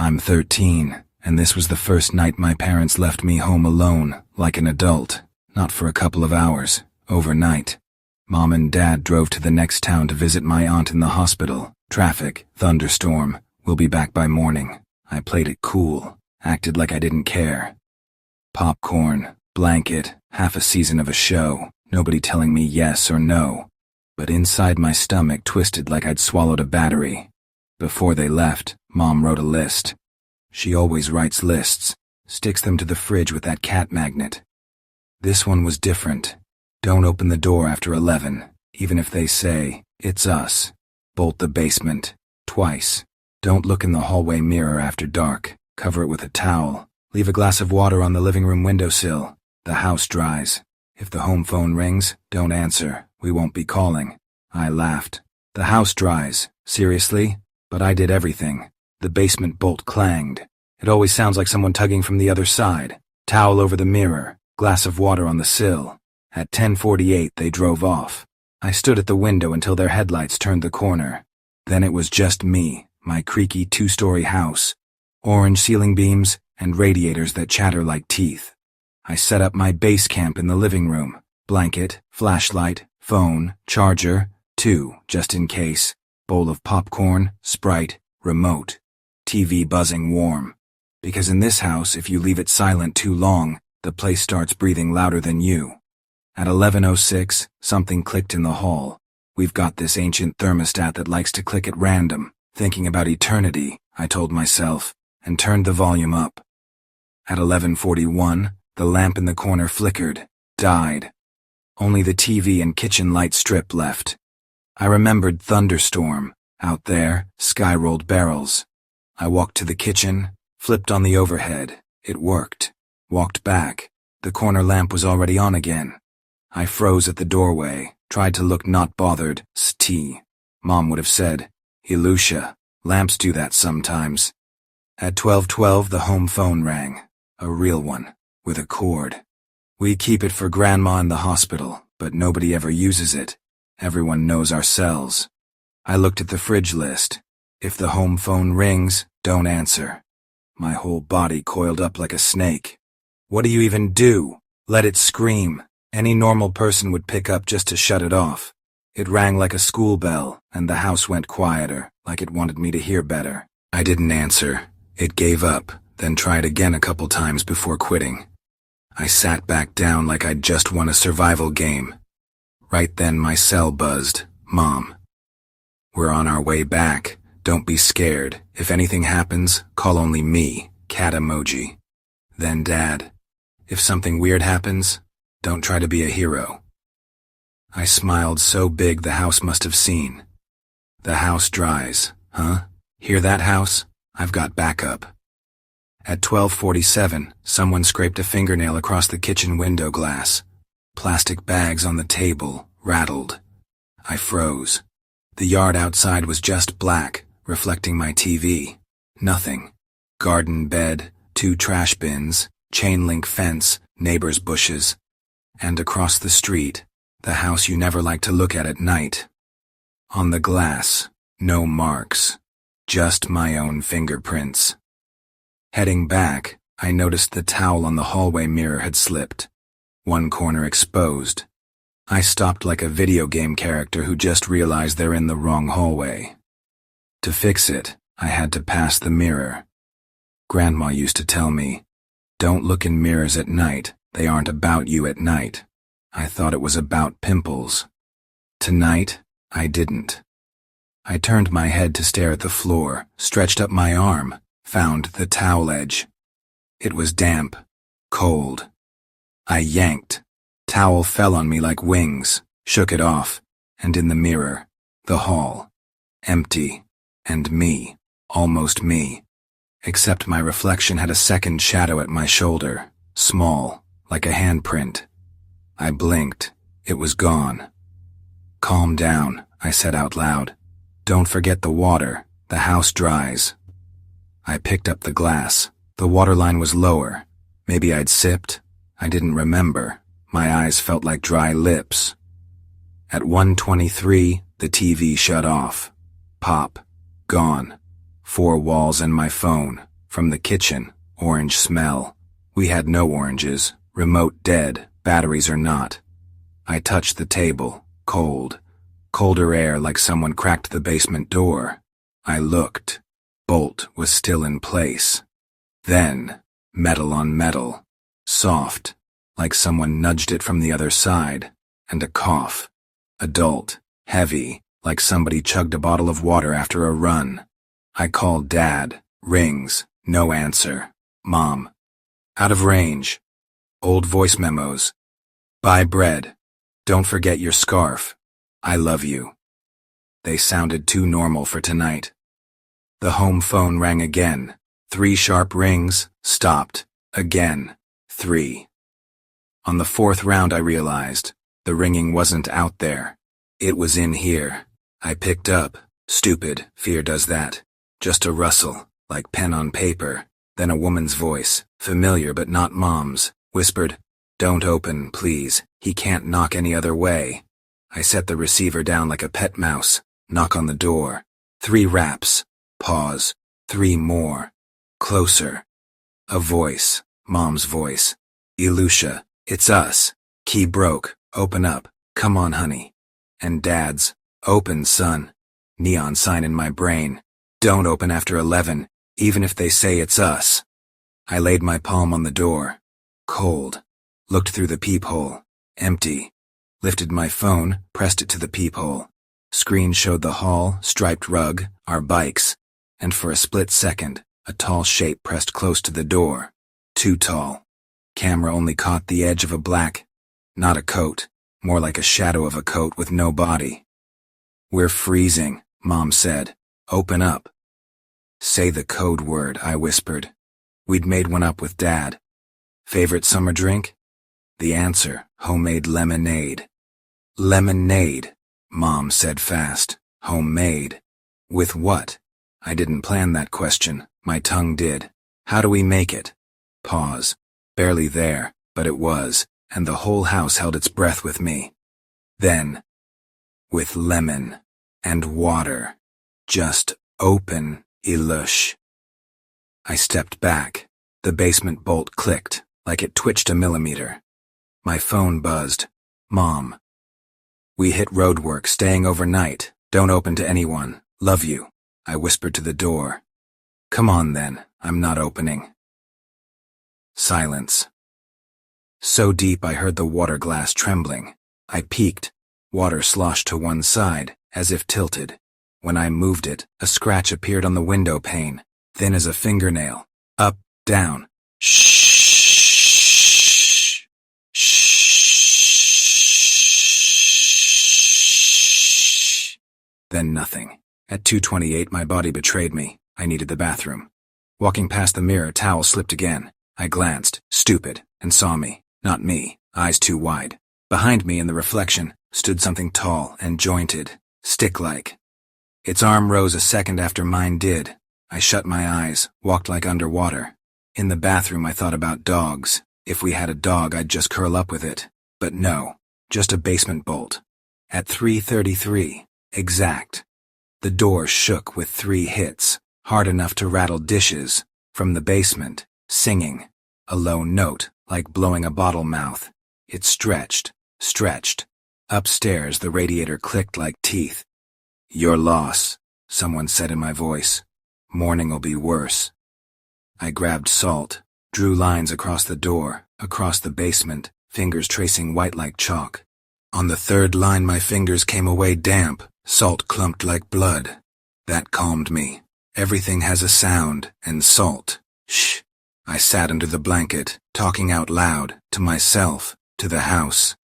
I'm 13, and this was the first night my parents left me home alone, like an adult. Not for a couple of hours, overnight. Mom and Dad drove to the next town to visit my aunt in the hospital. Traffic, thunderstorm, we'll be back by morning. I played it cool, acted like I didn't care. Popcorn, blanket, half a season of a show, nobody telling me yes or no. But inside my stomach twisted like I'd swallowed a battery. Before they left, Mom wrote a list. She always writes lists, sticks them to the fridge with that cat magnet. This one was different. Don't open the door after 11, even if they say, "It's us." Bolt the basement, twice. Don't look in the hallway mirror after dark. Cover it with a towel. Leave a glass of water on the living room windowsill. The house dries. If the home phone rings, don't answer. We won't be calling. I laughed. The house dries. Seriously? But I did everything. The basement bolt clanged. It always sounds like someone tugging from the other side. Towel over the mirror. Glass of water on the sill. At 10:48 they drove off. I stood at the window until their headlights turned the corner. Then it was just me, my creaky two-story house, orange ceiling beams, and radiators that chatter like teeth. I set up my base camp in the living room. Blanket, flashlight, phone, charger, 2, just in case, bowl of popcorn, Sprite, remote, TV buzzing warm. Because in this house, if you leave it silent too long, the place starts breathing louder than you. At 11:06, something clicked in the hall. We've got this ancient thermostat that likes to click at random. Thinking about eternity, I told myself, and turned the volume up. At 11:41, the lamp in the corner flickered, died. Only the TV and kitchen light strip left. I remembered thunderstorm. Out there, sky-rolled barrels. I walked to the kitchen, flipped on the overhead. It worked. Walked back. The corner lamp was already on again. I froze at the doorway, tried to look not bothered. St. Mom would have said, "Ilusha, lamps do that sometimes." At 12:12 the home phone rang. A real one, with a cord. We keep it for Grandma in the hospital, but nobody ever uses it. Everyone knows our cells. I looked at the fridge list. If the home phone rings, don't answer. My whole body coiled up like a snake. What do you even do? Let it scream. Any normal person would pick up just to shut it off. It rang like a school bell, and the house went quieter, like it wanted me to hear better. I didn't answer. It gave up, then tried again a couple times before quitting. I sat back down like I'd just won a survival game. Right then my cell buzzed. "Mom. We're on our way back. Don't be scared. If anything happens, call only me." Cat emoji. Then Dad. "If something weird happens, don't try to be a hero." I smiled so big the house must have seen. The house dries, huh? Hear that, house? I've got backup. At 12:47, someone scraped a fingernail across the kitchen window glass. Plastic bags on the table rattled. I froze. The yard outside was just black, reflecting my TV. Nothing. Garden bed, 2 trash bins, chain link fence, neighbor's bushes. And across the street, the house you never like to look at night. On the glass, no marks, just my own fingerprints. Heading back, I noticed the towel on the hallway mirror had slipped. One corner exposed. I stopped like a video game character who just realized they're in the wrong hallway. To fix it, I had to pass the mirror. Grandma used to tell me, "Don't look in mirrors at night. They aren't about you at night." I thought it was about pimples. Tonight, I didn't. I turned my head to stare at the floor, stretched up my arm, found the towel edge. It was damp, cold. I yanked. Towel fell on me like wings, shook it off, and in the mirror, the hall, empty, and me, almost me. Except my reflection had a second shadow at my shoulder, small, like a handprint. I blinked. It was gone. "Calm down," I said out loud. "Don't forget the water. The house dries." I picked up the glass. The waterline was lower. Maybe I'd sipped. I didn't remember. My eyes felt like dry lips. At 1:23, the TV shut off. Pop. Gone. 4 walls and my phone. From the kitchen, orange smell. We had no oranges, remote dead, batteries or not. I touched the table, cold. Colder air like someone cracked the basement door. I looked. Bolt was still in place. Then, metal on metal. Soft, like someone nudged it from the other side. And a cough. Adult, heavy, like somebody chugged a bottle of water after a run. I called Dad. Rings. No answer. Mom. Out of range. Old voice memos. Buy bread. Don't forget your scarf. I love you. They sounded too normal for tonight. The home phone rang again. 3 sharp rings, stopped. Again. 3. On the 4th round I realized, the ringing wasn't out there. It was in here. I picked up. Stupid, fear does that. Just a rustle, like pen on paper. Then a woman's voice, familiar but not Mom's, whispered, "Don't open, please. He can't knock any other way." I set the receiver down like a pet mouse. Knock on the door. 3 raps. Pause. 3 more. Closer. A voice. Mom's voice. "Ilusha, it's us. Key broke. Open up. Come on, honey." And Dad's, "Open, son." Neon sign in my brain. Don't open after 11, even if they say it's us. I laid my palm on the door. Cold. Looked through the peephole. Empty. Lifted my phone, pressed it to the peephole. Screen showed the hall, striped rug, our bikes. And for a split second, a tall shape pressed close to the door. Too tall. Camera only caught the edge of a black, not a coat, more like a shadow of a coat with no body. "We're freezing," Mom said. "Open up." "Say the code word," I whispered. We'd made one up with Dad. "Favorite summer drink?" The answer, homemade lemonade. "Lemonade," Mom said fast. "Homemade. With what?" I didn't plan that question. My tongue did. "How do we make it?" Pause. Barely there, but it was, and the whole house held its breath with me. Then, "With lemon and water. Just open, Ilush." I stepped back. The basement bolt clicked, like it twitched a millimeter. My phone buzzed. "Mom. We hit roadwork, staying overnight. Don't open to anyone. Love you." I whispered to the door. "Come on then, I'm not opening." Silence. So deep I heard the water glass trembling. I peeked. Water sloshed to one side, as if tilted. When I moved it, a scratch appeared on the window pane, thin as a fingernail. Up, down. Shh. Shh. Then nothing. At 2:28 my body betrayed me. I needed the bathroom. Walking past the mirror, towel slipped again. I glanced, stupid, and saw me. Not me, eyes too wide. Behind me in the reflection stood something tall and jointed, stick-like. Its arm rose a second after mine did. I shut my eyes, walked like underwater. In the bathroom I thought about dogs. If we had a dog I'd just curl up with it. But no, just a basement bolt. At 3:33, exact. The door shook with 3 hits, hard enough to rattle dishes, from the basement, singing. A low note, like blowing a bottle mouth. It stretched. Upstairs the radiator clicked like teeth. "Your loss," someone said in my voice. "Morning'll be worse." I grabbed salt, drew lines across the door, across the basement, fingers tracing white like chalk. On the 3rd line my fingers came away damp, salt clumped like blood. That calmed me. Everything has a sound, and salt. Shh. I sat under the blanket, talking out loud, to myself, to the house.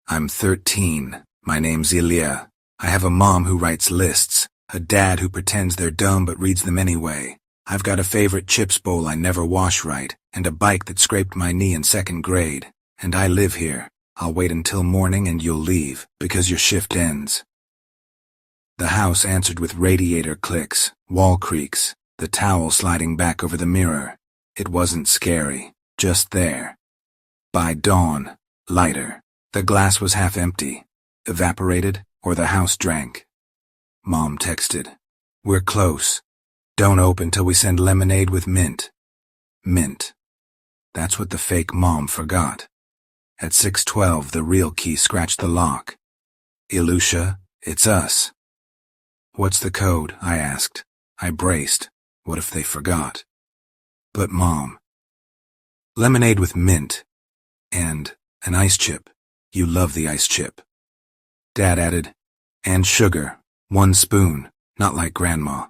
"I'm 13. My name's Ilya. I have a mom who writes lists, a dad who pretends they're dumb but reads them anyway. I've got a favorite chips bowl I never wash right, and a bike that scraped my knee in 2nd grade. And I live here. I'll wait until morning and you'll leave, because your shift ends." The house answered with radiator clicks, wall creaks, the towel sliding back over the mirror. It wasn't scary, just there. By dawn, lighter. The glass was half empty. Evaporated, or the house drank. Mom texted. "We're close." Don't open till we send lemonade with mint. Mint. That's what the fake mom forgot. At 6:12, the real key scratched the lock. Ilusha, it's us. What's the code? I asked. I braced. What if they forgot? But Mom. Lemonade with mint. And an ice chip. You love the ice chip. Dad added, and sugar. 1 spoon, not like Grandma.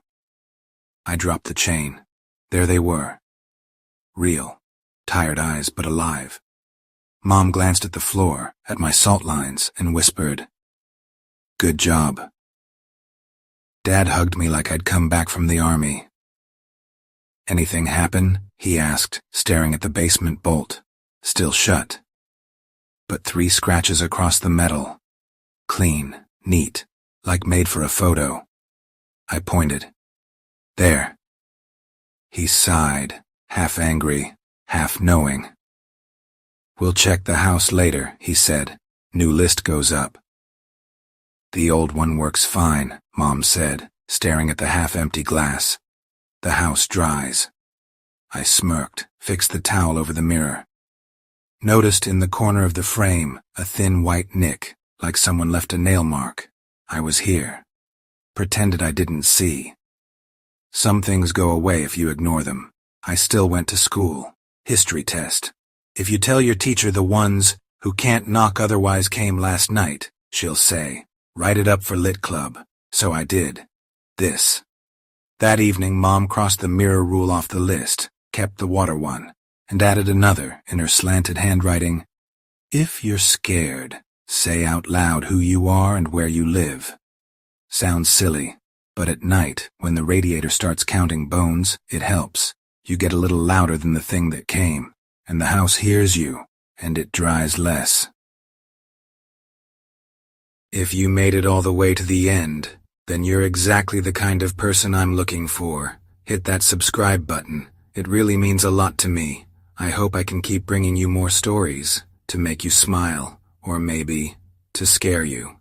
I dropped the chain. There they were. Real. Tired eyes, but alive. Mom glanced at the floor, at my salt lines, and whispered, "Good job." Dad hugged me like I'd come back from the army. "Anything happen?" he asked, staring at the basement bolt, still shut. But 3 scratches across the metal. Clean, neat, like made for a photo. I pointed. "There." He sighed, half angry, half knowing. "We'll check the house later," he said. "New list goes up." "The old one works fine," Mom said, staring at the half-empty glass. "The house dries." I smirked, fixed the towel over the mirror. Noticed in the corner of the frame a thin white nick, like someone left a nail mark. I was here. Pretended I didn't see. Some things go away if you ignore them. I still went to school. History test. If you tell your teacher the ones who can't knock otherwise came last night, she'll say, "Write it up for Lit Club." So I did. This. That evening, Mom crossed the mirror rule off the list, kept the water one, and added another in her slanted handwriting. "If you're scared, say out loud who you are and where you live." Sounds silly, but at night, when the radiator starts counting bones, it helps. You get a little louder than the thing that came, and the house hears you, and it dries less. If you made it all the way to the end, then you're exactly the kind of person I'm looking for. Hit that subscribe button. It really means a lot to me. I hope I can keep bringing you more stories, to make you smile, or maybe, to scare you.